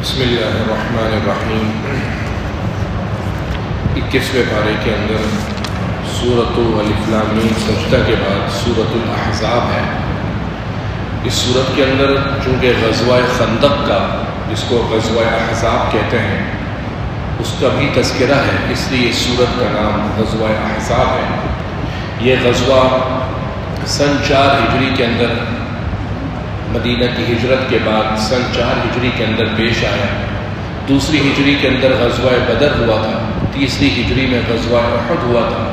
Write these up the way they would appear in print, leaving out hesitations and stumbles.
بسم اللہ الرحمن الرحیم 21ویں پارے کے اندر سورۃ الف لام میم سجدہ کے بعد سورۃ الاحزاب ہے۔ اس سورت کے اندر چونکہ غزوہ خندق کا، جس کو غزوہ احزاب کہتے ہیں، اس کا بھی تذکرہ ہے، اس لیے اس سورت کا نام غزوہ احزاب ہے۔ یہ غزوہ سن 4 ہجری کے اندر، مدینہ کی ہجرت کے بعد سن 4 ہجری کے اندر پیش آیا۔ دوسری ہجری کے اندر غزوہ بدر ہوا تھا، تیسری ہجری میں غزوہ احد ہوا تھا،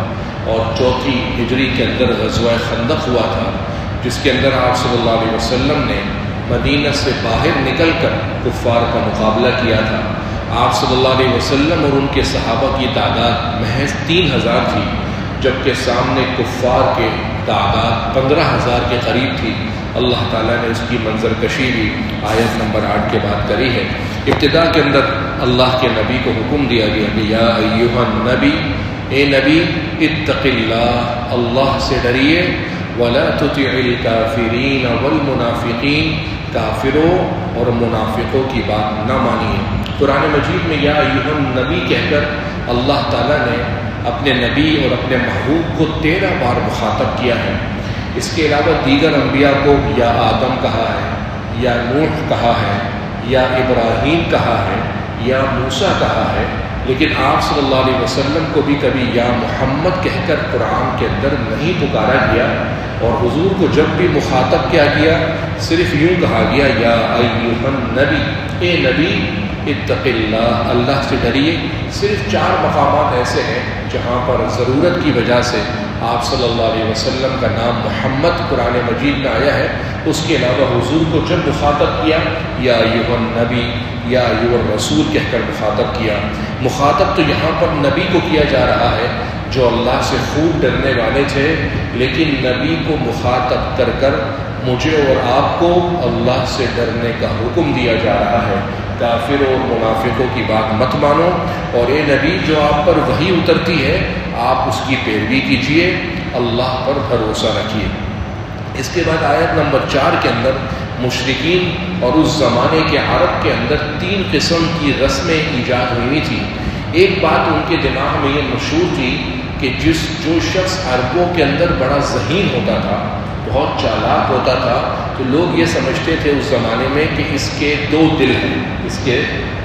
اور چوتھی ہجری کے اندر غزوہ خندق ہوا تھا، جس کے اندر آپ صلی اللہ علیہ وسلم نے مدینہ سے باہر نکل کر کفار کا مقابلہ کیا تھا۔ آپ صلی اللہ علیہ وسلم اور ان کے صحابہ کی تعداد محض 3000 تھی، جبکہ سامنے کفار کے تعداد 15000 کے قریب تھی۔ اللہ تعالیٰ نے اس کی منظر کشی بھی آیت نمبر 8 کے بعد کری ہے۔ ابتدا کے اندر اللہ کے نبی کو حکم دیا گیا کہ یا ایھا النبی، اے نبی، اتق اللہ، اللہ سے ڈریے، ولا تطع الکافرین والمنافقین، کافروں اور منافقوں کی بات نہ مانیے۔ قرآن مجید میں یا ایھا النبی کہہ کر اللہ تعالیٰ نے اپنے نبی اور اپنے محبوب کو 13 بار مخاطب کیا ہے۔ اس کے علاوہ دیگر انبیاء کو یا آدم کہا ہے، یا نوح کہا ہے، یا ابراہیم کہا ہے، یا موسیٰ کہا ہے، لیکن آپ صلی اللہ علیہ وسلم کو بھی کبھی یا محمد کہہ کر قرآن کے اندر نہیں پکارا گیا، اور حضور کو جب بھی مخاطب کیا گیا صرف یوں کہا گیا یا ایھا النبی، اے نبی، اتق اللہ، اللہ سے ڈریے۔ صرف 4 مقامات ایسے ہیں جہاں پر ضرورت کی وجہ سے آپ صلی اللہ علیہ وسلم کا نام محمد قرآن مجید میں آیا ہے۔ اس کے علاوہ حضور کو جب مخاطب کیا یا ایھا النبی یا ایھا الرسول کہہ کر مخاطب کیا۔ مخاطب تو یہاں پر نبی کو کیا جا رہا ہے جو اللہ سے خوب ڈرنے والے تھے، لیکن نبی کو مخاطب کر کر مجھے اور آپ کو اللہ سے ڈرنے کا حکم دیا جا رہا ہے۔ کافروں اور منافقوں کی بات مت مانو، اور اے نبی، جو آپ پر وحی اترتی ہے آپ اس کی پیروی کیجیے، اللہ پر بھروسہ رکھیے۔ اس کے بعد آیت نمبر 4 کے اندر مشرکین اور اس زمانے کے عرب کے اندر 3 قسم کی رسمیں ایجاد ہوئی تھی۔ ایک بات ان کے دماغ میں یہ مشہور تھی کہ جو شخص عربوں کے اندر بڑا ذہین ہوتا تھا، بہت چالاک ہوتا تھا، تو لوگ یہ سمجھتے تھے اس زمانے میں کہ اس کے 2 دل ہیں، اس کے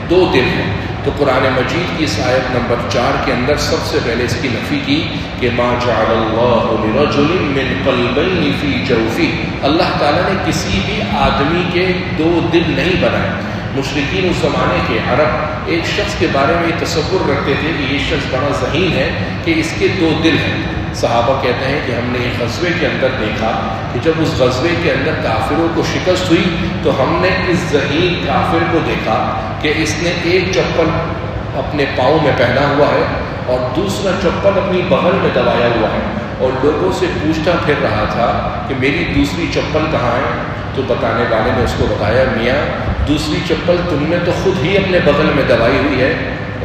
2 دل ہیں۔ تو قرآن مجید کی اس آیت نمبر 4 کے اندر سب سے پہلے اس کی نفی کی کہ ما جعل اللہ لرجل من قلبین فی جوفہ، اللہ تعالیٰ نے کسی بھی آدمی کے 2 دل نہیں بنائے۔ مشرکین اس زمانے کے عرب ایک شخص کے بارے میں یہ تصور رکھتے تھے کہ یہ شخص بڑا ذہین ہے کہ اس کے 2 دل ہیں۔ صحابہ کہتے ہیں کہ ہم نے ایک غزوے کے اندر دیکھا کہ جب اس غزوے کے اندر کافروں کو شکست ہوئی تو ہم نے اس ذہین کافر کو دیکھا کہ اس نے ایک چپل اپنے پاؤں میں پہنا ہوا ہے اور دوسرا چپل اپنی بغل میں دبایا ہوا ہے، اور لوگوں سے پوچھتا پھر رہا تھا کہ میری دوسری چپل کہاں ہے؟ تو بتانے والے نے اس کو بتایا، میاں، دوسری چپل تم نے تو خود ہی اپنے بغل میں دبائی ہوئی ہے۔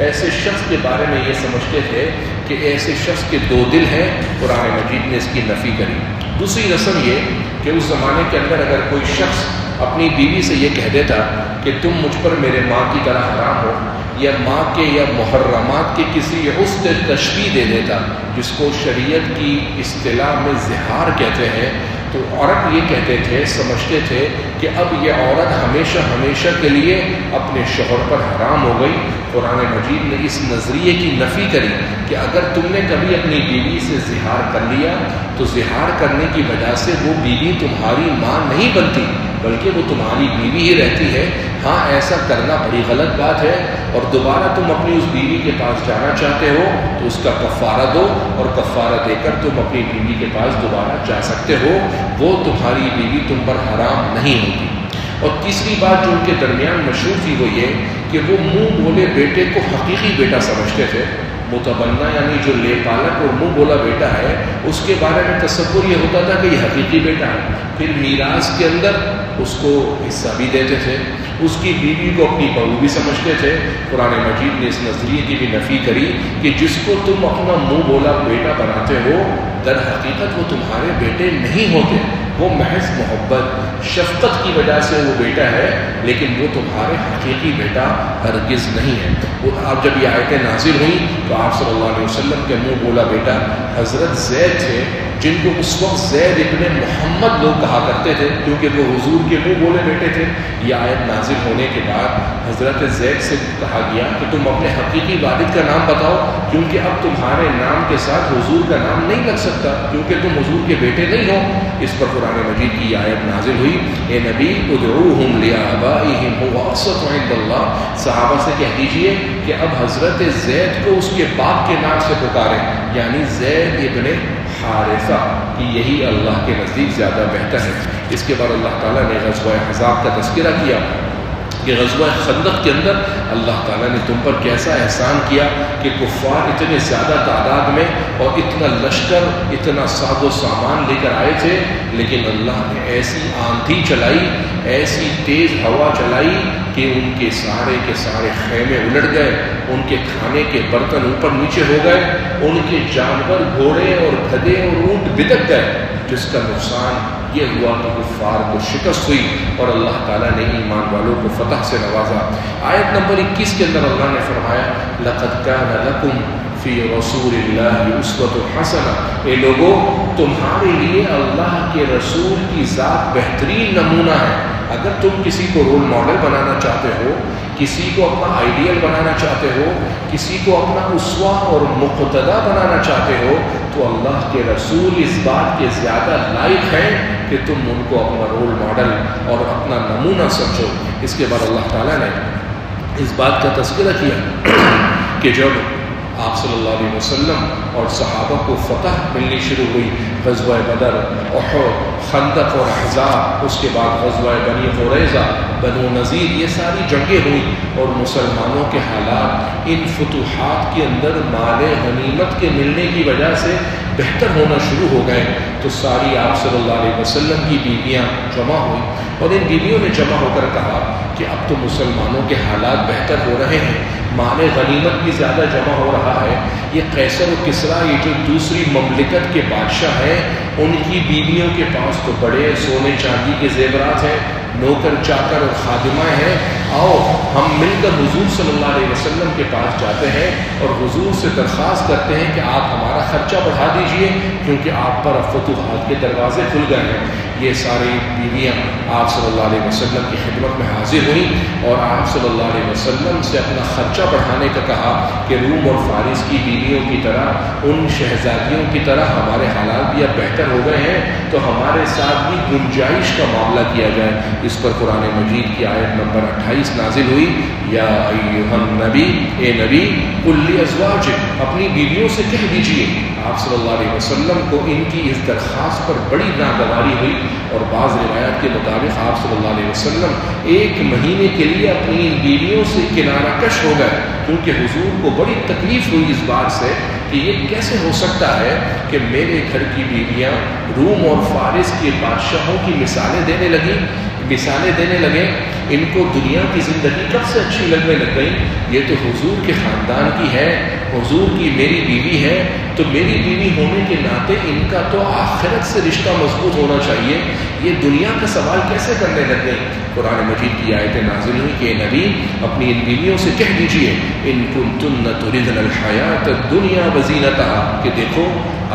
ایسے شخص کے بارے میں یہ سمجھتے تھے کہ ایسے شخص کے 2 دل ہیں۔ قرآن مجید نے اس کی نفی کری۔ دوسری رسم یہ کہ اس زمانے کے اندر اگر کوئی شخص اپنی بیوی سے یہ کہہ دیتا کہ تم مجھ پر میرے ماں کی طرح حرام ہو، یا ماں کے یا محرمات کے کسی عضو تشبیہ دے دیتا، جس کو شریعت کی اصطلاح میں زہار کہتے ہیں، تو عورت یہ کہتے تھے، سمجھتے تھے کہ اب یہ عورت ہمیشہ ہمیشہ کے لیے اپنے شوہر پر حرام ہو گئی۔ قرآن مجید نے اس نظریے کی نفی کری کہ اگر تم نے کبھی اپنی بیوی سے زہار کر لیا تو زہار کرنے کی وجہ سے وہ بیوی تمہاری ماں نہیں بنتی، بلکہ وہ تمہاری بیوی ہی رہتی ہے۔ ہاں، ایسا کرنا بڑی غلط بات ہے، اور دوبارہ تم اپنی اس بیوی کے پاس جانا چاہتے ہو تو اس کا کفارہ دو، اور کفارہ دے کر تم اپنی بیوی کے پاس دوبارہ جا سکتے ہو، وہ تمہاری بیوی تم پر حرام نہیں ہوگی۔ اور تیسری بات جو ان کے درمیان مشہور تھی وہ یہ کہ وہ منہ بولے بیٹے کو حقیقی بیٹا سمجھتے تھے۔ متبنہ یعنی جو لے پالک اور منہ بولا بیٹا ہے، اس کے بارے میں تصور یہ ہوتا تھا کہ یہ حقیقی بیٹا ہے۔ پھر میراث کے اندر اس کو حصہ بھی دیتے تھے، اس کی بیوی کو اپنی بہو بھی سمجھتے تھے۔ قرآن مجید نے اس نظریے کی بھی نفی کری کہ جس کو تم اپنا منہ بولا بیٹا بناتے ہو، در حقیقت وہ تمہارے بیٹے نہیں ہوتے۔ وہ محض محبت شفقت کی وجہ سے وہ بیٹا ہے، لیکن وہ تمہارے حقیقی بیٹا ہرگز نہیں ہے۔ وہ آپ جب یہ آیتیں نازل ہوئیں تو آپ صلی اللہ علیہ وسلم کے منہ بولا بیٹا حضرت زید تھے، جن کو اس وقت زید ابن محمد لوگ کہا کرتے تھے، کیونکہ وہ حضور کے منہ بولے بیٹے تھے۔ یہ آیت نازل ہونے کے بعد حضرت زید سے کہا گیا کہ تم اپنے حقیقی والد کا نام بتاؤ، کیونکہ اب تمہارے نام کے ساتھ حضور کا نام نہیں لگ سکتا، کیونکہ تم حضور کے بیٹے نہیں ہو۔ اس پر قرآن مجید کی آیت نازل ہوئی، اے نبی ادعوہم لآبائہم هو اقسط عند اللہ، صحابہ سے کہہ دیجئے کہ اب حضرت زید کو اس کے باپ کے نام سے پکاریں، یعنی زید ابن حارثہ، کہ یہی اللہ کے نزدیک زیادہ بہتر ہے۔ اس کے بعد اللہ تعالیٰ نے غزوہ احزاب کا تذکرہ کیا کہ غزوہ خندق کے اندر اللہ تعالیٰ نے تم پر کیسا احسان کیا کہ کفار اتنے زیادہ تعداد میں اور اتنا لشکر، اتنا ساز و سامان لے کر آئے تھے، لیکن اللہ نے ایسی آندھی چلائی، ایسی تیز ہوا چلائی کہ ان کے سارے خیمے الٹ گئے، ان کے کھانے کے برتن اوپر نیچے ہو گئے، ان کے جانور گھوڑے اور گدھے اور اونٹ بدک گئے، جس کا نقصان یہ ہوا کہ کفار کو شکست ہوئی اور اللہ تعالیٰ نے ایمان والوں کو فتح سے نوازا۔ آیت نمبر 21 کے اندر اللہ نے فرمایا لَقَدْ كَانَ لَكُمْ فِي رَسُولِ اللَّهِ أُسْوَةٌ حَسَنَةٌ، اے لوگو تمہارے لیے اللہ کے رسول کی ذات بہترین نمونہ ہے۔ اگر تم کسی کو رول ماڈل بنانا چاہتے ہو، کسی کو اپنا آئیڈیل بنانا چاہتے ہو، کسی کو اپنا اسوہ اور مقتدیٰ بنانا چاہتے ہو، تو اللہ کے رسول اس بات کے زیادہ لائق ہیں کہ تم ان کو اپنا رول ماڈل اور اپنا نمونہ سمجھو۔ اس کے بعد اللہ تعالیٰ نے اس بات کا تذکرہ کیا کہ جب آپ صلی اللہ علیہ وسلم اور صحابہ کو فتح ملنی شروع ہوئی، غزوہ بدر، احد، خندق اور احزاب، اس کے بعد غزوہ بنی قریظہ، بنو نذیر، یہ ساری جنگیں ہوئیں اور مسلمانوں کے حالات ان فتوحات کے اندر مال غنیمت کے ملنے کی وجہ سے بہتر ہونا شروع ہو گئے، تو ساری آپ صلی اللہ علیہ وسلم کی بیویاں جمع ہوئیں اور ان بیویوں نے جمع ہو کر کہا کہ اب تو مسلمانوں کے حالات بہتر ہو رہے ہیں، مال غنیمت بھی زیادہ جمع ہو رہا ہے، یہ قیصر و کسریٰ، یہ جو دوسری مملکت کے بادشاہ ہیں، ان کی بیویوں کے پاس تو بڑے سونے چاندی کے زیورات ہیں، نوکر چاکر اور خادمائیں ہیں، آؤ ہم مل کر حضور صلی اللہ علیہ وسلم کے پاس جاتے ہیں اور حضور سے درخواست کرتے ہیں کہ آپ ہمارا خرچہ بڑھا دیجئے، کیونکہ آپ پر فتوحات کے دروازے کھل گئے ہیں۔ یہ ساری بیویاں آپ صلی اللہ علیہ وسلم کی خدمت میں حاضر ہوئیں اور آپ صلی اللہ علیہ وسلم سے اپنا خرچہ بڑھانے کا کہا کہ روم اور فارس کی بیویوں کی طرح، ان شہزادیوں کی طرح ہمارے حالات بھی اب بہتر ہو گئے ہیں، تو ہمارے ساتھ بھی گنجائش کا معاملہ کیا جائے۔ اس پر قرآن مجید کی آیت نمبر 28 نازل ہوئی، یا ایھا النبی، اے نبی، قل لازواجک، اپنی بیویوں سے کہہ دیجئے۔ آپ صلی اللہ علیہ وسلم کو ان کی اس درخواست پر بڑی ناگواری ہوئی اور بعض روایات کے مطابق آپ صلی اللہ علیہ وسلم 1 مہینے کے لیے اپنی ان بیویوں سے کنارہ کش ہو گئے، کیونکہ حضور کو بڑی تکلیف ہوئی اس بات سے کہ یہ کیسے ہو سکتا ہے کہ میرے گھر کی بیویاں روم اور فارس کے بادشاہوں کی مثالیں دینے لگیں، ان کو دنیا کی زندگی کب سے اچھی لگنے لگ گئی، یہ تو حضور کے خاندان کی ہے، حضور کی میری بیوی ہے، تو میری بیوی ہونے کے ناطے ان کا تو آخرت سے رشتہ مضبوط ہونا چاہیے، یہ دنیا کا سوال کیسے کرنے لگ گئی۔ قرآن مجید کی آیتیں نازل ہوئی کہ نبی اپنی ان بیویوں سے کہہ دیجئے ان کنتن تردن الحیات الدنیا وزینتہا، کہ دیکھو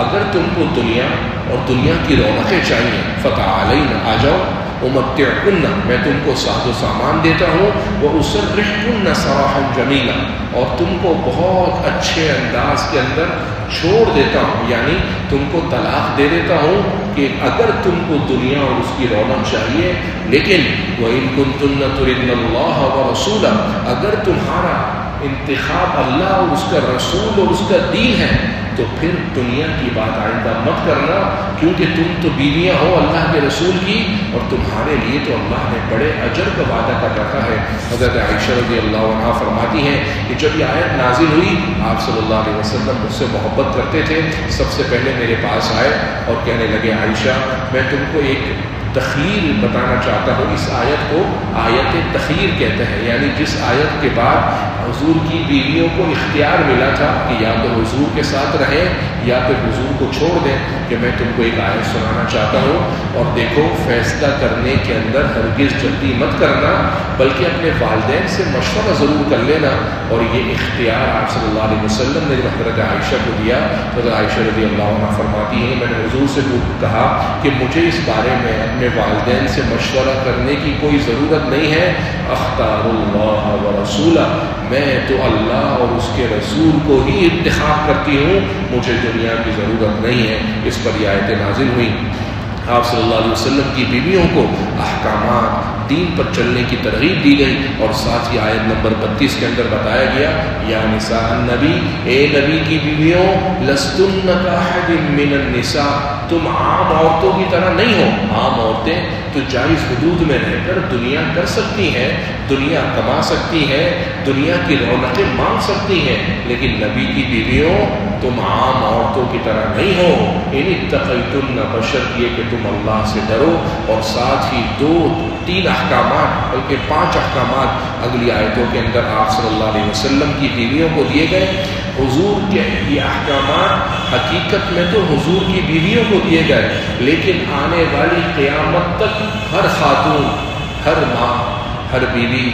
اگر تم کو دنیا اور دنیا کی رونقیں چاہیے، فتعالین، آ جاؤ، امتعکن، میں تم کو ساز و سامان دیتا ہوں، واسرحکن سراحا جمیلا، اور تم کو بہت اچھے انداز کے اندر چھوڑ دیتا ہوں، یعنی تم کو طلاق دے دیتا ہوں کہ اگر تم کو دنیا اور اس کی رونق چاہیے، لیکن وَإِن كُنتُنَّ تُرِدْنَ اللَّهَ وَرَسُولَهُ، اگر تمہارا انتخاب اللہ اور اس کا رسول اور اس کا دین ہے تو پھر دنیا کی بات آئندہ مت کرنا، کیونکہ تم تو بیویاں ہو اللہ کے رسول کی اور تمہارے لیے تو اللہ نے بڑے اجر کا وعدہ کر رکھا ہے۔ حضرت عائشہ رضی اللہ عنہا فرماتی ہیں کہ جب یہ آیت نازل ہوئی، آپ صلی اللہ علیہ وسلم مجھ سے محبت کرتے تھے، سب سے پہلے میرے پاس آئے اور کہنے لگے عائشہ میں تم کو ایک تخیر بتانا چاہتا ہوں. اس آیت کو آیت تخیر کہتے ہیں، یعنی جس آیت کے بعد حضور کی بیویوں کو اختیار ملا تھا کہ یا تو حضور کے ساتھ رہیں یا پھر حضور کو چھوڑ دیں، کہ میں تم کو ایک آیت سنانا چاہتا ہوں. اور دیکھو، فیصلہ کرنے کے اندر ہرگز جلدی مت کرنا، بلکہ اپنے والدین سے مشورہ ضرور کر لینا. اور یہ اختیار آپ صلی اللہ علیہ وسلم نے حضرت عائشہ کو دیا. حضرت عائشہ رضی اللہ عنہ فرماتی ہیں، میں نے حضور سے کہا کہ مجھے اس بارے میں اپنے والدین سے مشورہ کرنے کی کوئی ضرورت نہیں ہے. اختار اللہ و رسولہ، میں تو اللہ اور اس کے رسول کو ہی انتخاب کرتی ہوں، مجھے دنیا کی ضرورت نہیں ہے. اس پر یہ آیتیں نازل ہوئیں. آپ صلی اللہ علیہ وسلم کی بیویوں کو احکامات دین پر چلنے کی ترغیب دی گئی، اور ساتھ ہی آیت نمبر 32 کے اندر بتایا گیا، یا نساء النبی، اے نبی کی بیویوں، لستن کاحد من النساء، تم عام عورتوں کی طرح نہیں ہو. عام عورتیں تو جائز حدود میں رہ کر دنیا کر سکتی ہیں، دنیا کما سکتی ہیں، دنیا کی رونقیں مانگ سکتی ہیں، لیکن نبی کی بیویوں تم عام عورتوں کی طرح نہیں ہو. ان اتقیتن، بشرط یہ کہ تم اللہ سے ڈرو. اور ساتھ ہی 2-3 احکامات بلکہ 5 احکامات اگلی آیتوں کے اندر آپ صلی اللہ علیہ وسلم کی بیویوں کو دیے گئے. حضور کے یہ احکامات حقیقت میں تو حضور کی بیویوں کو دیے گئے، لیکن آنے والی قیامت تک ہر خاتون، ہر ماں، ہر بیوی،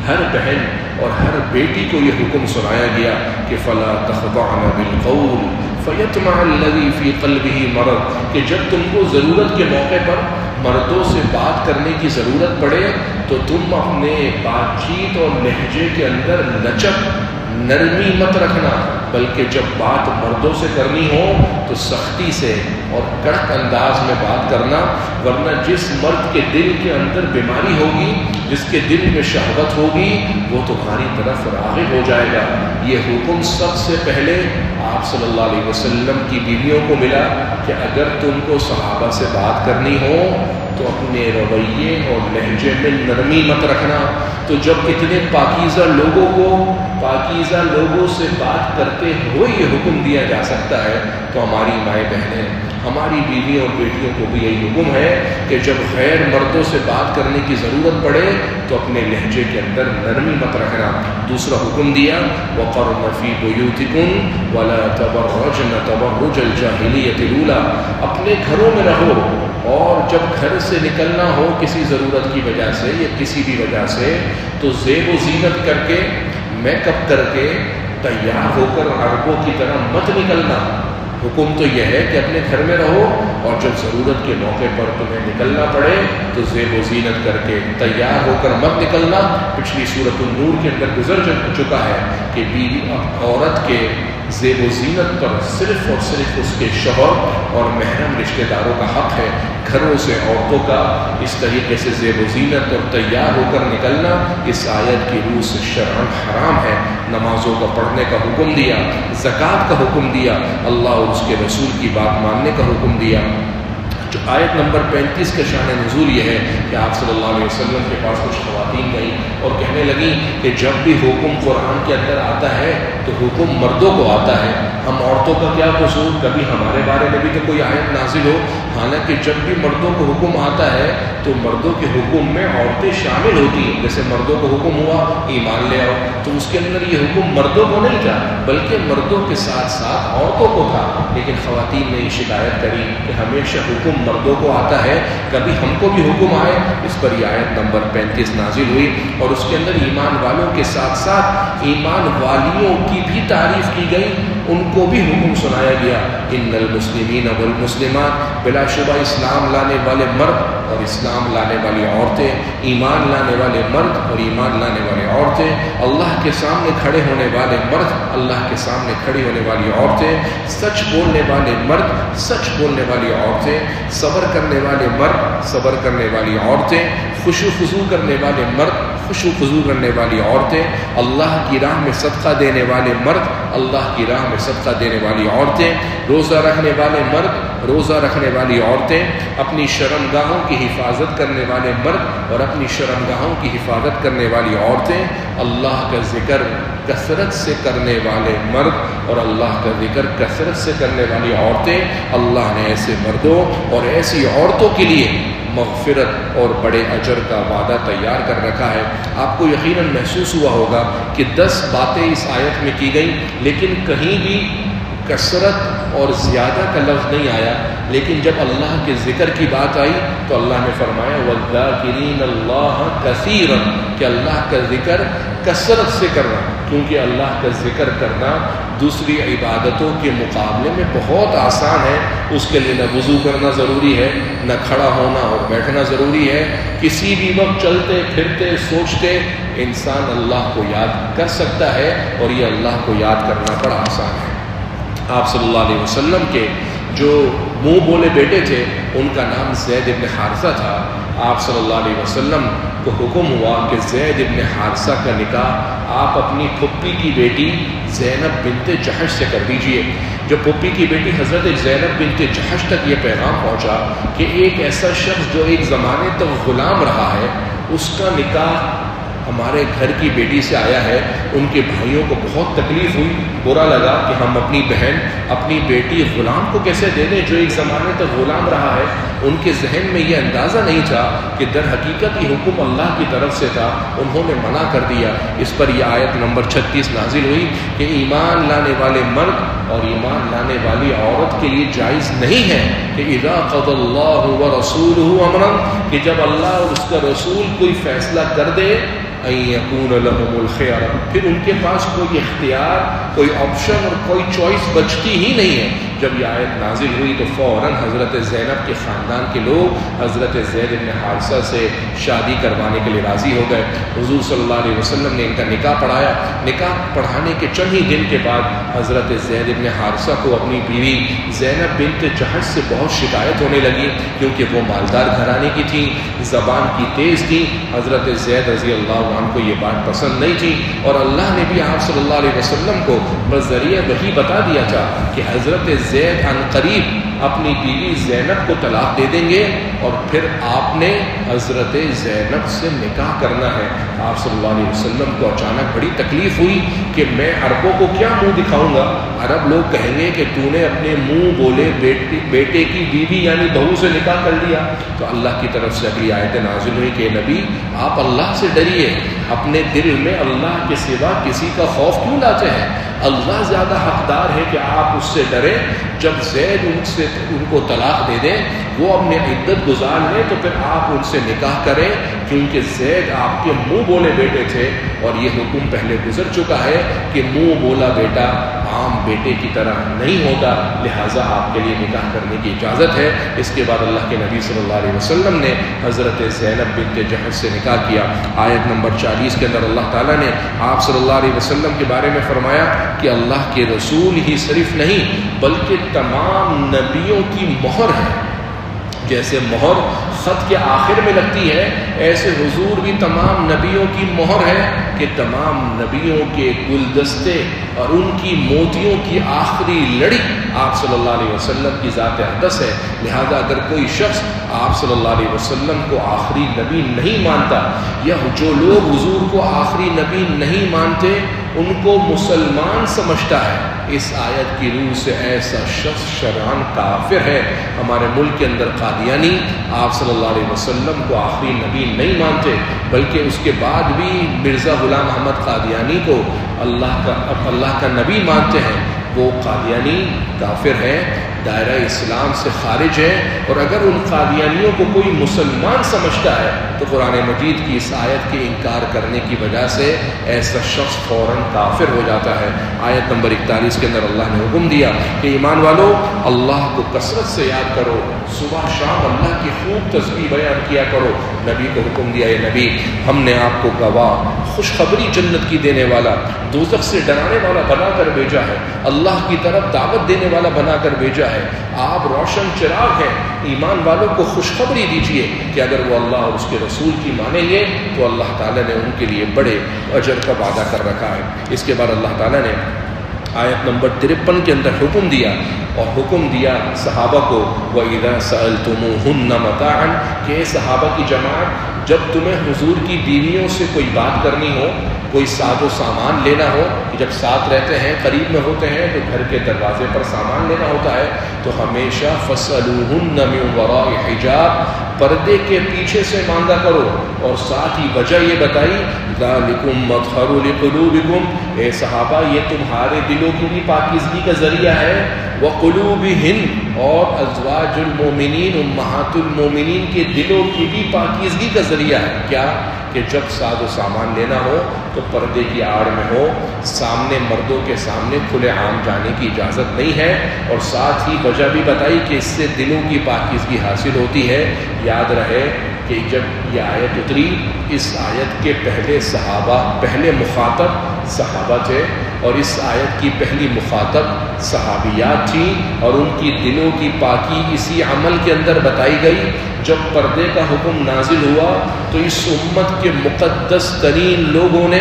ہر بہن اور ہر بیٹی کو یہ حکم سنایا گیا کہ فلا تخضعن بالقول فیطمع الذی فی قلبہ مرض، کہ جب تم کو ضرورت کے موقع پر مردوں سے بات کرنے کی ضرورت پڑے تو تم اپنے بات چیت اور لہجے کے اندر لچک، نرمی مت رکھنا، بلکہ جب بات مردوں سے کرنی ہو تو سختی سے اور کڑک انداز میں بات کرنا، ورنہ جس مرد کے دل کے اندر بیماری ہوگی، جس کے دل میں شہوت ہوگی، وہ تمہاری طرف راغب ہو جائے گا. یہ حکم سب سے پہلے آپ صلی اللہ علیہ وسلم کی بیویوں کو ملا کہ اگر تم کو صحابہ سے بات کرنی ہو تو اپنے رویے اور لہجے میں نرمی مت رکھنا. تو جب اتنے پاکیزہ لوگوں کو پاکیزہ لوگوں سے بات کرتے ہوئے یہ حکم دیا جا سکتا ہے، تو ہماری مائیں بہنیں، ہماری بیویوں اور بیٹیوں کو بھی یہی حکم ہے کہ جب غیر مردوں سے بات کرنے کی ضرورت پڑے تو اپنے لہجے کے اندر نرمی مت رکھنا. دوسرا حکم دیا، وقرن فی بیوتکن ولا تبرجن تبرج الجاہلیۃ الاولی، اپنے گھروں میں رہو، اور جب گھر سے نکلنا ہو کسی ضرورت کی وجہ سے یا کسی بھی وجہ سے تو زیب و زینت کر کے، میک اپ کر کے، تیار ہو کر عربوں کی طرح مت نکلنا. حکم تو یہ ہے کہ اپنے گھر میں رہو، اور جب ضرورت کے موقع پر تمہیں نکلنا پڑے تو زیب و زینت کر کے تیار ہو کر مت نکلنا. پچھلی سورۃ النور کے اندر گزر چکا ہے کہ بیوی عورت کے زیب و زینت پر صرف اور صرف اس کے شوہر اور محرم رشتہ داروں کا حق ہے. گھروں سے عورتوں کا اس طریقے سے زیب و زینت اور تیار ہو کر نکلنا اس آیت کی روح سے شرعاً حرام ہے. نمازوں کا پڑھنے کا حکم دیا، زکوٰۃ کا حکم دیا، اللہ اور اس کے رسول کی بات ماننے کا حکم دیا. جو آیت نمبر 35 کا شان نزول یہ ہے کہ آپ صلی اللہ علیہ وسلم کے پاس کچھ خواتین گئیں اور کہنے لگیں کہ جب بھی حکم قرآن کے اندر آتا ہے تو حکم مردوں کو آتا ہے، ہم عورتوں کا کیا قصور؟ کبھی ہمارے بارے میں بھی تو کوئی آیت نازل ہو. حالانکہ جب بھی مردوں کو حکم آتا ہے تو مردوں کے حکم میں عورتیں شامل ہوتی ہیں. جیسے مردوں کو حکم ہوا ایمان لے آؤ، تو اس کے اندر یہ حکم مردوں کو نہیں تھا بلکہ مردوں کے ساتھ ساتھ عورتوں کو تھا. لیکن خواتین نے یہ شکایت کری کہ ہمیشہ حکم مردوں کو آتا ہے، کبھی ہم کو بھی حکم آئے. اس پر یہ آیت نمبر 35 نازل ہوئی، اور اس کے اندر ایمان والوں کے ساتھ ساتھ ایمان والیوں کی بھی تعریف کی گئی، ان کو بھی حکم سنایا گیا. ان المسلمین والمسلمات، بلا شبہ اسلام لانے والے مرد اور اسلام لانے والی عورتیں، ایمان لانے والے مرد اور ایمان لانے والی عورتیں، اللہ کے سامنے کھڑے ہونے والے مرد، اللہ کے سامنے کھڑی ہونے والی عورتیں، سچ بولنے والے مرد، سچ بولنے والی عورتیں، صبر کرنے والے مرد، صبر کرنے والی عورتیں، خشوع خضوع کرنے والے مرد، خشوع خضوع کرنے والی عورتیں، اللہ کی راہ میں صدقہ دینے والے مرد، اللہ کی راہ میں صدقہ دینے والی عورتیں، روزہ رکھنے والے مرد، روزہ رکھنے والی عورتیں، اپنی شرمگاہوں کی حفاظت کرنے والے مرد اور اپنی شرمگاہوں کی حفاظت کرنے والی عورتیں، اللہ کا ذکر کثرت سے کرنے والے مرد اور اللہ کا ذکر کثرت سے کرنے والی عورتیں، اللہ نے ایسے مردوں اور ایسی عورتوں کے لیے مغفرت اور بڑے اجر کا وعدہ تیار کر رکھا ہے۔ آپ کو یقیناً محسوس ہوا ہوگا کہ 10 باتیں اس آیت میں کی گئیں، لیکن کہیں بھی کثرت اور زیادہ کا لفظ نہیں آیا، لیکن جب اللہ کے ذکر کی بات آئی تو اللہ نے فرمایا وَالذَّاكِرِينَ اللَّهَ كَثِيرًا، کہ اللہ کا ذکر کثرت سے کرنا، کیونکہ اللہ کا ذکر کرنا دوسری عبادتوں کے مقابلے میں بہت آسان ہے۔ اس کے لیے نہ وضو کرنا ضروری ہے، نہ کھڑا ہونا اور بیٹھنا ضروری ہے، کسی بھی وقت چلتے پھرتے سوچتے انسان اللہ کو یاد کر سکتا ہے، اور یہ اللہ کو یاد کرنا بڑا آسان ہے۔ آپ صلی اللہ علیہ وسلم کے جو منہ بولے بیٹے تھے ان کا نام زید ابن حارثہ تھا۔ آپ صلی اللہ علیہ وسلم کو حکم ہوا کہ زید ابن حارثہ کا نکاح آپ اپنی پھپھی کی بیٹی زینب بنت جحش سے کر دیجئے۔ جو پھپھی کی بیٹی حضرت زینب بنت جحش تک یہ پیغام پہنچا کہ ایک ایسا شخص جو ایک زمانے تک غلام رہا ہے، اس کا نکاح ہمارے گھر کی بیٹی سے آیا ہے، ان کے بھائیوں کو بہت تکلیف ہوئی، برا لگا کہ ہم اپنی بہن اپنی بیٹی غلام کو کیسے دے دیں جو ایک زمانے تک غلام رہا ہے۔ ان کے ذہن میں یہ اندازہ نہیں تھا کہ در حقیقت یہ حکم اللہ کی طرف سے تھا، انہوں نے منع کر دیا۔ اس پر یہ آیت نمبر 36 نازل ہوئی کہ ایمان لانے والے مرد اور ایمان لانے والی عورت کے لیے جائز نہیں ہے کہ اذا قضى اللہ ورسولہ امرا، کہ جب اللہ اور اس کا رسول کوئی فیصلہ کر دے ان یکون لهم الخیار، پھر ان کے پاس کوئی اختیار، کوئی آپشن اور کوئی چوائس بچتی ہی نہیں ہے۔ جب یہ آیت نازل ہوئی تو فوراً حضرت زینب کے خاندان کے لوگ حضرت زید بن حارثہ سے شادی کروانے کے لیے راضی ہو گئے۔ حضور صلی اللہ علیہ وسلم نے ان کا نکاح پڑھایا۔ نکاح پڑھانے کے چند ہی دن کے بعد حضرت زید بن حارثہ کو اپنی بیوی زینب بنت جحش سے بہت شکایت ہونے لگی، کیونکہ وہ مالدار گھرانے کی تھی، زبان کی تیز تھی۔ حضرت زید رضی اللہ عنہ کو یہ بات پسند نہیں تھی، اور اللہ نے بھی آپ صلی اللہ علیہ وسلم کو بذریعہ وحی بتا دیا تھا کہ حضرت زید عن قریب اپنی بیوی زینب کو طلاق دے دیں گے، اور پھر آپ نے حضرت زینب سے نکاح کرنا ہے۔ آپ صلی اللہ علیہ وسلم کو اچانک بڑی تکلیف ہوئی کہ میں عربوں کو کیا منہ دکھاؤں گا، عرب لوگ کہیں گے کہ تو نے اپنے منہ بولے بیٹے کی بیوی یعنی بہو سے نکاح کر لیا۔ تو اللہ کی طرف سے اگلی آیت نازل ہوئی کہ نبی آپ اللہ سے ڈریے، اپنے دل میں اللہ کے سوا کسی کا خوف کیوں لاتے ہیں؟ اللہ زیادہ حقدار ہے کہ آپ اس سے ڈریں۔ جب زید ان کو طلاق دے دیں، وہ اپنے عدت گزار لیں، تو پھر آپ ان سے نکاح کریں، کیونکہ زید آپ کے منہ بولے بیٹے تھے، اور یہ حکم پہلے گزر چکا ہے کہ منہ بولا بیٹا عام بیٹے کی طرح نہیں ہوتا، لہٰذا آپ کے لیے نکاح کرنے کی اجازت ہے۔ اس کے بعد اللہ کے نبی صلی اللہ علیہ وسلم نے حضرت زینب بنت جحش سے نکاح کیا۔ آیت نمبر 40 کے اندر اللہ تعالیٰ نے آپ صلی اللہ علیہ وسلم کے بارے میں فرمایا کہ اللہ کے رسول ہی صرف نہیں بلکہ تمام نبیوں کی مہر ہے۔ جیسے مہر خط کے آخر میں لگتی ہے، ایسے حضور بھی تمام نبیوں کی مہر ہے کہ تمام نبیوں کے گلدستے اور ان کی موتیوں کی آخری لڑی آپ صلی اللہ علیہ وسلم کی ذات اقدس ہے۔ لہذا اگر کوئی شخص آپ صلی اللہ علیہ وسلم کو آخری نبی نہیں مانتا، یا جو لوگ حضور کو آخری نبی نہیں مانتے ان کو مسلمان سمجھتا ہے، اس آیت کی روح سے ایسا شخص شرعاً کافر ہے۔ ہمارے ملک کے اندر قادیانی آپ صلی اللہ علیہ وسلم کو آخری نبی نہیں مانتے، بلکہ اس کے بعد بھی مرزا غلام احمد قادیانی کو اللہ کا نبی مانتے ہیں۔ وہ قادیانی کافر ہے، دائرہ اسلام سے خارج ہے، اور اگر ان قادیانیوں کو کوئی مسلمان سمجھتا ہے تو قرآن مجید کی اس آیت کے انکار کرنے کی وجہ سے ایسا شخص فوراً کافر ہو جاتا ہے۔ آیت نمبر 41 کے اندر اللہ نے حکم دیا کہ ایمان والو اللہ کو کثرت سے یاد کرو، صبح شام اللہ کی خوب تسبیح بیان کیا کرو۔ نبی کو حکم دیا، اے نبی ہم نے آپ کو گواہ، خوشخبری جنت کی دینے والا، دوزخ سے ڈرانے والا بنا کر بھیجا ہے، اللہ کی طرف دعوت دینے والا بنا کر بھیجا ہے۔ آپ روشن چراغ ہیں، ایمان والوں کو خوشخبری دیجئے کہ اگر وہ اللہ اور اس کے رسول کی مانیں گے تو اللہ تعالیٰ نے ان کے لیے بڑے اجر کا وعدہ کر رکھا ہے۔ اس کے بعد اللہ تعالیٰ نے آیت نمبر 53 کے اندر حکم دیا اور حکم دیا صحابہ کو وَإِذَا سَأَلْتُمُوهُنَّ مَتَاعًا کہ صحابہ کی جماعت جب تمہیں حضور کی بیویوں سے کوئی بات کرنی ہو، کوئی ساز و سامان لینا ہو، کہ جب ساتھ رہتے ہیں قریب میں ہوتے ہیں تو گھر کے دروازے پر سامان لینا ہوتا ہے، تو ہمیشہ فَاسْأَلُوهُنَّ مِنْ وَرَاءِ حِجَابٍ پردے کے پیچھے سے مانگا کرو، اور ساتھ ہی وجہ یہ بتائی ذَلِكُمْ مَطْهَرُ لِقُلُوبِكُمْ اے صحابہ یہ تمہارے دلوں کی بھی پاکیزگی کا ذریعہ ہے، وَقُلُوبِهِنْ اور ازواج المومنین امہات المومنین کے دلوں کی بھی پاکیزگی کا ذریعہ ہے۔ کیا کہ جب ساز و سامان لینا ہو تو پردے کی آڑ میں ہو، سامنے مردوں کے سامنے کھلے عام جانے کی اجازت نہیں ہے، اور ساتھ ہی وجہ بھی بتائی کہ اس سے دلوں کی پاکیزگی حاصل ہوتی ہے۔ یاد رہے کہ جب یہ آیت اتری، اس آیت کے پہلے مخاطب صحابہ تھے، اور اس آیت کی پہلی مخاطب صحابیات تھیں، اور ان کی دلوں کی پاکی اسی عمل کے اندر بتائی گئی۔ جب پردے کا حکم نازل ہوا تو اس امت کے مقدس ترین لوگوں نے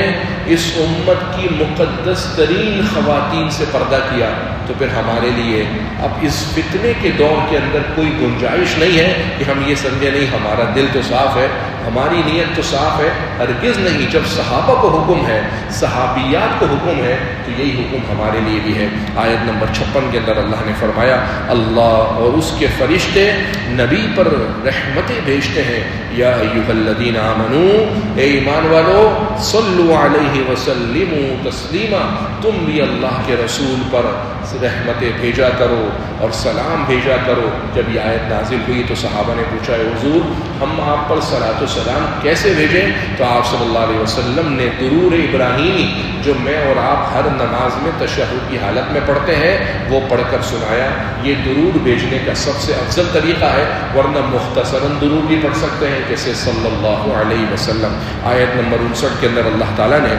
اس امت کی مقدس ترین خواتین سے پردہ کیا، تو پھر ہمارے لیے اب اس فتنے کے دور کے اندر کوئی گنجائش نہیں ہے کہ ہم یہ سمجھیں نہیں ہمارا دل تو صاف ہے، ہماری نیت تو صاف ہے۔ ہرگز نہیں، جب صحابہ کو حکم ہے، صحابیات کو حکم ہے، تو یہی حکم ہمارے لیے بھی ہے۔ آیت نمبر 56 کے اندر اللہ نے فرمایا اللہ اور اس کے فرشتے نبی پر رحمتیں بھیجتے ہیں، یا ایھا الذین آمنوا اے ایمان والو صلوا علیہ وسلموا تسلیما تم بھی اللہ کے رسول پر رحمتیں بھیجا کرو اور سلام بھیجا کرو۔ جب یہ آیت نازل ہوئی تو صحابہ نے پوچھا اے حضور ہم آپ پر صلاۃ و سلام کیسے بھیجیں؟ تو آپ صلی اللہ علیہ وسلم نے درود ابراہیمی جو میں اور آپ ہر نماز میں تشہد کی حالت میں پڑھتے ہیں وہ پڑھ کر سنایا۔ یہ درود بھیجنے کا سب سے افضل طریقہ ہے، ورنہ مختصراً درود بھی پڑھ سکتے ہیں جیسے صلی اللہ علیہ وسلم۔ آیت نمبر 59 کے اندر اللہ تعالیٰ نے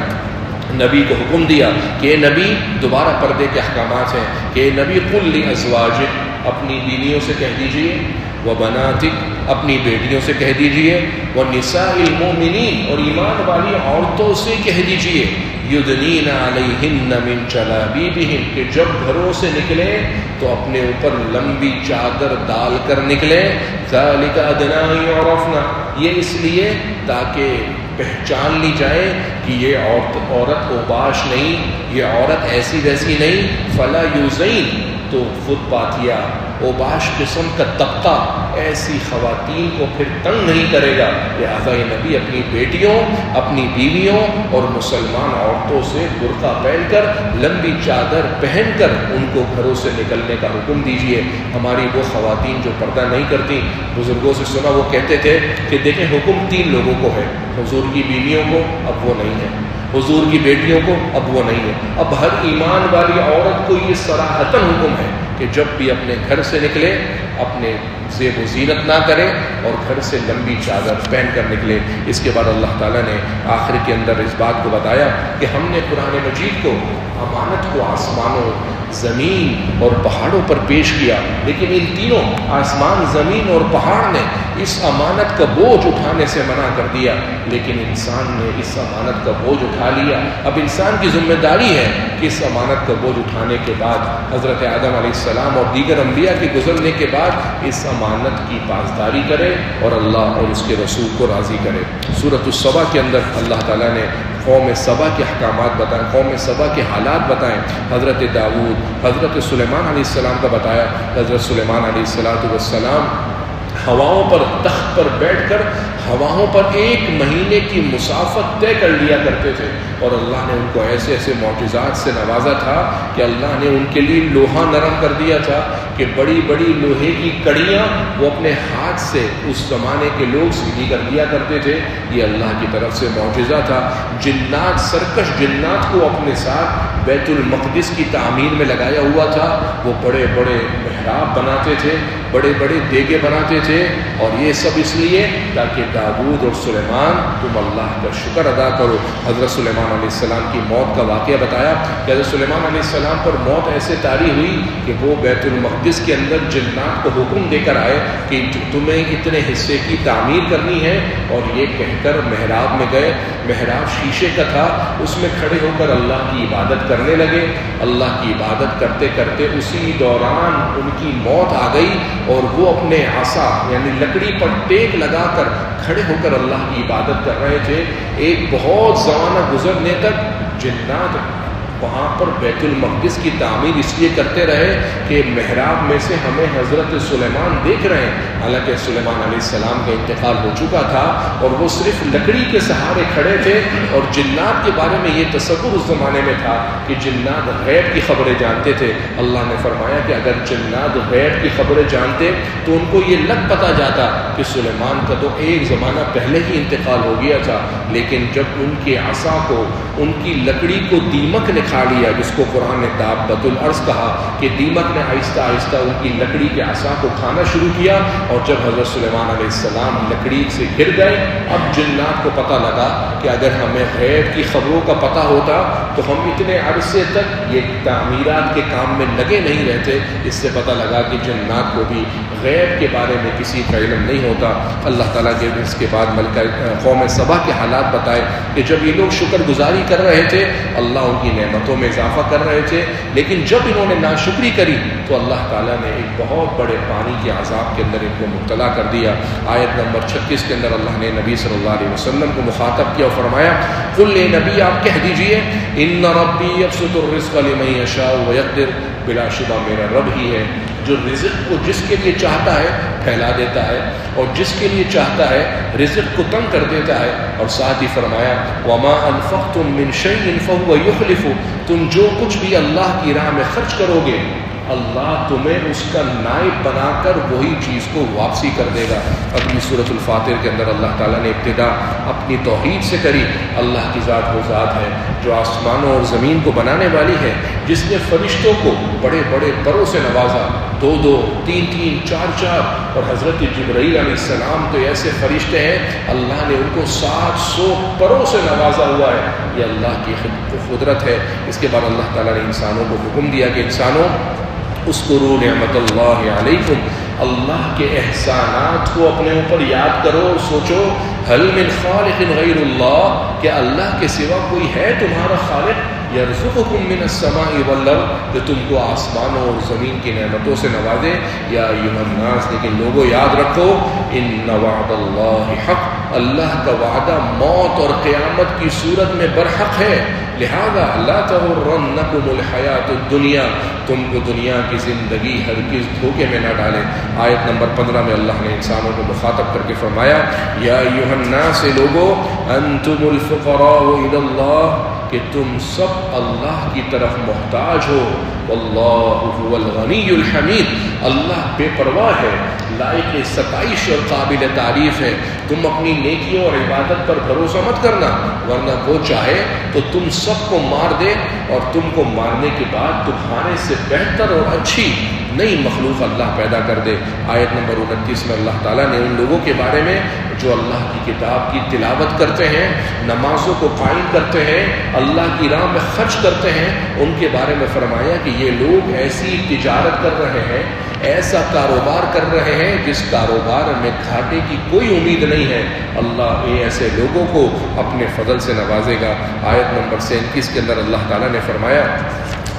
نبی کو حکم دیا کہ اے نبی، دوبارہ پردے کے احکامات ہیں کہ اے نبی قل لازواجک اپنی بیویوں سے کہہ دیجئے، وبناتک اپنی بیٹیوں سے کہہ دیجئے، ونساء المؤمنین اور ایمان والی عورتوں سے کہہ دیجئے، یدنین علیہن من جلابیبہن کہ جب گھروں سے نکلیں تو اپنے اوپر لمبی چادر ڈال کر نکلیں، ذالک ادنی یعرفن یہ اس لیے تاکہ پہچان لی جائے کہ یہ عورت اوباش نہیں، یہ عورت ایسی ویسی نہیں، فلا یوزین تو فٹ پاتیا اوباش قسم کا طبقہ ایسی خواتین کو پھر تنگ نہیں کرے گا۔ لہٰذا یہ نبی اپنی بیٹیوں، اپنی بیویوں اور مسلمان عورتوں سے برقع پہن کر لمبی چادر پہن کر ان کو گھروں سے نکلنے کا حکم دیجیے۔ ہماری وہ خواتین جو پردہ نہیں کرتی، بزرگوں سے سنا وہ کہتے تھے کہ دیکھیں حکم 3 لوگوں کو ہے، حضور کی بیویوں کو اب وہ نہیں ہے، حضور کی بیٹیوں کو اب وہ نہیں ہے، اب ہر ایمان والی عورت کو یہ صراحتاً حکم ہے کہ جب بھی اپنے گھر سے نکلے اپنے زیب و زینت نہ کرے اور گھر سے لمبی چادر پہن کر نکلے۔ اس کے بعد اللہ تعالیٰ نے آخر کے اندر اس بات کو بتایا کہ ہم نے قرآن مجید کو امانت کو آسمانوں، زمین اور پہاڑوں پر پیش کیا، لیکن ان تینوں آسمان، زمین اور پہاڑ نے اس امانت کا بوجھ اٹھانے سے منع کر دیا، لیکن انسان نے اس امانت کا بوجھ اٹھا لیا۔ اب انسان کی ذمہ داری ہے کہ اس امانت کا بوجھ اٹھانے کے بعد حضرت آدم علیہ السلام اور دیگر انبیاء کے گزرنے کے بعد اس امانت کی پاسداری کرے اور اللہ اور اس کے رسول کو راضی کرے۔ سورۃ السبا کے اندر اللہ تعالیٰ نے قوم سبا کے احکامات بتائیں، قوم سبا کے حالات بتائیں، حضرت داؤد، حضرت سلیمان علیہ السلام کا بتایا۔ حضرت سلیمان علیہ السلام ہواؤں پر تخت پر بیٹھ کر ہواؤں پر 1 مہینے کی مسافت طے کر لیا کرتے تھے، اور اللہ نے ان کو ایسے ایسے معجزات سے نوازا تھا کہ اللہ نے ان کے لیے لوہا نرم کر دیا تھا کہ بڑی بڑی لوہے کی کڑیاں وہ اپنے ہاتھ سے اس زمانے کے لوگ سیدھی کر دیا کرتے تھے۔ یہ اللہ کی طرف سے معجزہ تھا۔ جنات، سرکش جنات کو اپنے ساتھ بیت المقدس کی تعمیر میں لگایا ہوا تھا، وہ بڑے بڑے محراب بناتے تھے، بڑے بڑے دیگے بناتے تھے، اور یہ سب اس لیے تاکہ داؤد اور سلیمان تم اللہ کا شکر ادا کرو۔ حضرت سلیمان علیہ السلام کی موت کا واقعہ بتایا کہ حضرت سلیمان علیہ السلام پر موت ایسے طاری ہوئی کہ وہ بیت المقدس کے اندر جنات کو حکم دے کر آئے کہ تمہیں اتنے حصے کی تعمیر کرنی ہے، اور یہ کہہ کر محراب میں گئے۔ محراب شیشے کا تھا، اس میں کھڑے ہو کر اللہ کی عبادت کرنے لگے۔ اللہ کی عبادت کرتے کرتے اسی دوران ان کی موت آ گئی، اور وہ اپنے عصا یعنی لکڑی پر ٹیک لگا کر کھڑے ہو کر اللہ کی عبادت کر رہے تھے۔ ایک بہت زمانہ گزرنے تک جنات وہاں پر بیت المقدس کی تعمیر اس لیے کرتے رہے کہ محراب میں سے ہمیں حضرت سلیمان دیکھ رہے ہیں، حالانکہ سلیمان علیہ السلام کا انتقال ہو چکا تھا اور وہ صرف لکڑی کے سہارے کھڑے تھے۔ اور جنات کے بارے میں یہ تصور اس زمانے میں تھا کہ جنات غیب کی خبریں جانتے تھے۔ اللہ نے فرمایا کہ اگر جنات غیب کی خبریں جانتے تو ان کو یہ لگ پتا جاتا کہ سلیمان کا تو ایک زمانہ پہلے ہی انتقال ہو گیا تھا، لیکن جب ان کے عصا کو، ان کی لکڑی کو دیمک نے کھا لیا، جس کو قرآن نے دابۃ الارض کہا کہ دیمک نے آہستہ آہستہ ان کی لکڑی کے عصا کو کھانا شروع کیا، اور جب حضرت سلیمان علیہ السلام لکڑی سے گر گئے، اب جنات کو پتہ لگا کہ اگر ہمیں غیب کی خبروں کا پتہ ہوتا تو ہم اتنے عرصے تک یہ تعمیرات کے کام میں لگے نہیں رہتے۔ اس سے پتہ لگا کہ جنات کو بھی غیب کے بارے میں کسی کا علم نہیں ہوتا۔ اللہ تعالیٰ کے اس کے بعد ملکہ قوم سبا کے حالات بتائے کہ جب یہ لوگ شکر گزاری کر رہے تھے، اللہ ان کی نعمتوں میں اضافہ کر رہے تھے، لیکن جب انہوں نے ناشکری کری تو اللہ تعالیٰ نے ایک بہت بڑے پانی کے عذاب کے اندر ان کو مبتلا کر دیا۔ آیت نمبر 36 کے اندر اللہ نے نبی صلی اللہ علیہ وسلم کو مخاطب کیا اور فرمایا، قل اے نبی آپ کہہ دیجئے، ان ربی یبسط الرزق لمن یشاء ویقدر، بلا شبہ میرا رب ہی ہے جو رزق کو جس کے لیے چاہتا ہے پھیلا دیتا ہے، اور جس کے لیے چاہتا ہے رزق کو تنگ کر دیتا ہے۔ اور ساتھ ہی فرمایا، وما انفقتم من شیء فهو یخلفہ، تم جو کچھ بھی اللہ کی راہ میں خرچ کرو گے اللہ تمہیں اس کا نائب بنا کر وہی چیز کو واپسی کر دے گا۔ اگلی سورۃ الفاتر کے اندر اللہ تعالیٰ نے ابتدا اپنی توحید سے کری۔ اللہ کی ذات وہ ذات ہے جو آسمانوں اور زمین کو بنانے والی ہے، جس نے فرشتوں کو بڑے بڑے پروں سے نوازا، 2 2 3 3 4 4، اور حضرت جبرائیل علیہ السلام تو ایسے فرشتے ہیں اللہ نے ان کو 700 پروں سے نوازا ہوا ہے۔ یہ اللہ کی قدرت ہے۔ اس کے بعد اللہ تعالیٰ نے انسانوں کو حکم دیا کہ انسانوں اذکروا نعمت اللہ علیکم، اللہ کے احسانات کو اپنے اوپر یاد کرو اور سوچو، هل من خالق غیر اللہ، کہ اللہ کے سوا کوئی ہے تمہارا خالق، یرزقکم من السماء والارض، جو تم کو آسمانوں اور زمین کی نعمتوں سے نوازے۔ یا ایھا الناس، لیکن لوگوں یاد رکھو، ان وعد اللہ حق، اللہ کا وعدہ موت اور قیامت کی صورت میں برحق ہے، لہذا لا تغرنکم الحیات الدنیا، تم کو دنیا کی زندگی ہرگز دھوکے میں نہ ڈالے۔ آیت نمبر 15 میں اللہ نے انسانوں کو مخاطب کر کے فرمایا، یا ایھا الناس، لوگو، انتم الفقراء الی اللہ، کہ تم سب اللہ کی طرف محتاج ہو، واللہ هو الغنی الحمید، اللہ بے پرواہ ہے، لائق ستائش اور قابل تعریف ہے۔ تم اپنی نیکیوں اور عبادت پر بھروسہ مت کرنا، ورنہ وہ چاہے تو تم سب کو مار دے، اور تم کو مارنے کے بعد تمہارے سے بہتر اور اچھی نئی مخلوق اللہ پیدا کر دے۔ آیت نمبر 29 میں اللہ تعالیٰ نے ان لوگوں کے بارے میں جو اللہ کی کتاب کی تلاوت کرتے ہیں، نمازوں کو قائم کرتے ہیں، اللہ کی راہ میں خرچ کرتے ہیں، ان کے بارے میں فرمایا کہ یہ لوگ ایسی تجارت کر رہے ہیں، ایسا کاروبار کر رہے ہیں جس کاروبار میں گھاٹے کی کوئی امید نہیں ہے۔ اللہ ایسے لوگوں کو اپنے فضل سے نوازے گا۔ آیت نمبر 37 کے اندر اللہ تعالیٰ نے فرمایا،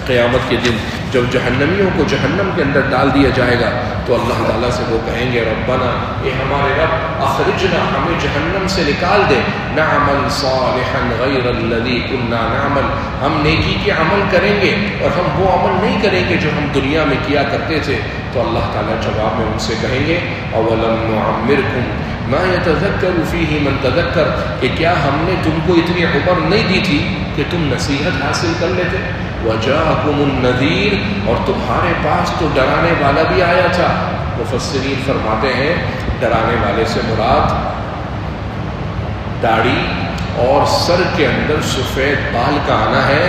قیامت کے دن جب جہنمیوں کو جہنم کے اندر ڈال دیا جائے گا تو اللہ تعالیٰ سے وہ کہیں گے، ربنا، اے ہمارے رب، اخرجنا، ہمیں جہنم سے نکال دے، نعمل صالحا غیر الذی کنا نعمل، ہم نیکی کے عمل کریں گے اور ہم وہ عمل نہیں کریں گے جو ہم دنیا میں کیا کرتے تھے۔ تو اللہ تعالیٰ جواب میں ان سے کہیں گے، اولم نعمرکم ما یتذکر فیہ من تذکر، کہ کیا ہم نے تم کو اتنی عمر نہیں دی تھی کہ تم نصیحت حاصل کر لیتے؟ وجاءکم النذیر، اور تمہارے پاس تو ڈرانے والا بھی آیا تھا۔ مفسرین فرماتے ہیں ڈرانے والے سے مراد داڑھی اور سر کے اندر سفید بال کا آنا ہے،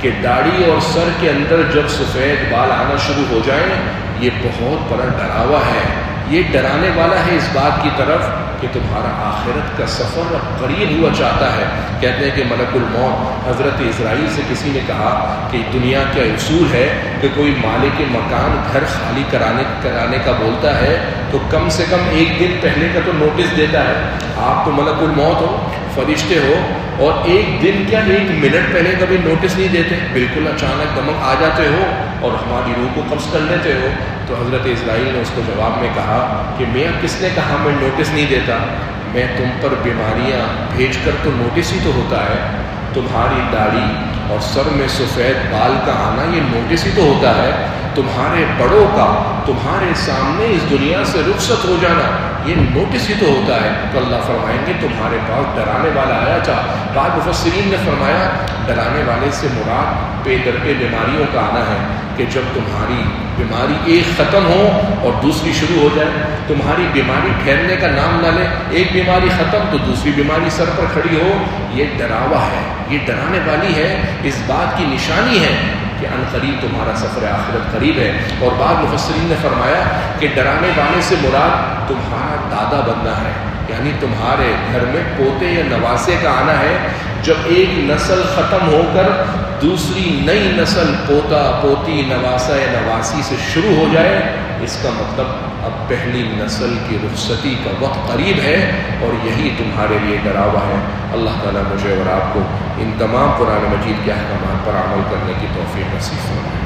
کہ داڑھی اور سر کے اندر جب سفید بال آنا شروع ہو جائیں یہ بہت بڑا ڈراوا ہے۔ یہ ڈرانے والا ہے اس بات کی طرف کہ تمہارا آخرت کا سفر اب قریب ہوا چاہتا ہے. کہتے ہیں کہ ملک الموت حضرت اسرائیل سے کسی نے کہا کہ دنیا کا اصول ہے کہ کوئی مالک مکان گھر خالی کرانے کا بولتا ہے تو کم سے کم ایک دن پہلے کا تو نوٹس دیتا ہے. آپ تو ملک الموت ہو، فرشتے ہو، اور ایک دن کیا ایک منٹ پہلے کبھی نوٹس نہیں دیتے، بالکل اچانک دمک آ جاتے ہو اور ہماری روح کو قبض کر لیتے ہو. تو حضرت اسرائیل نے اس کو جواب میں کہا کہ میاں کس نے کہا میں نوٹس نہیں دیتا؟ میں تم پر بیماریاں بھیج کر تو نوٹس ہی تو ہوتا ہے. تمہاری داڑھی اور سر میں سفید بال کا آنا یہ نوٹس ہی تو ہوتا ہے. تمہارے بڑوں کا تمہارے سامنے اس دنیا سے رخصت ہو جانا یہ نوٹس ہی تو ہوتا ہے. تو اللہ فرمائیں گے تمہارے پاس ڈرانے والا آیا تھا. بعض مفسرین نے فرمایا ڈرانے والے سے مراد پے در پہ بیماریوں کا آنا ہے کہ جب تمہاری بیماری ایک ختم ہو اور دوسری شروع ہو جائے. تمہاری بیماری ٹھہرنے کا نام نہ لے، ایک بیماری ختم تو دوسری بیماری سر پر کھڑی ہو. یہ ڈراوا ہے، یہ ڈرانے والی ہے، اس بات کی نشانی ہے کہ ان قریب تمہارا سفر آخرت قریب ہے. اور بعض مفسرین نے فرمایا کہ ڈرانے والے سے مراد تمہارا دادا بننا ہے، یعنی تمہارے گھر میں پوتے یا نواسے کا آنا ہے. جب ایک نسل ختم ہو کر دوسری نئی نسل پوتا پوتی نواسا یا نواسی سے شروع ہو جائے، اس کا مطلب اب پہلی نسل کی رخصتی کا وقت قریب ہے اور یہی تمہارے لیے ڈراوا ہے. اللہ تعالیٰ مجھے اور آپ کو ان تمام قرآن مجید کے احکامات پر عمل کرنے کی توفیق نصیب فرمائے.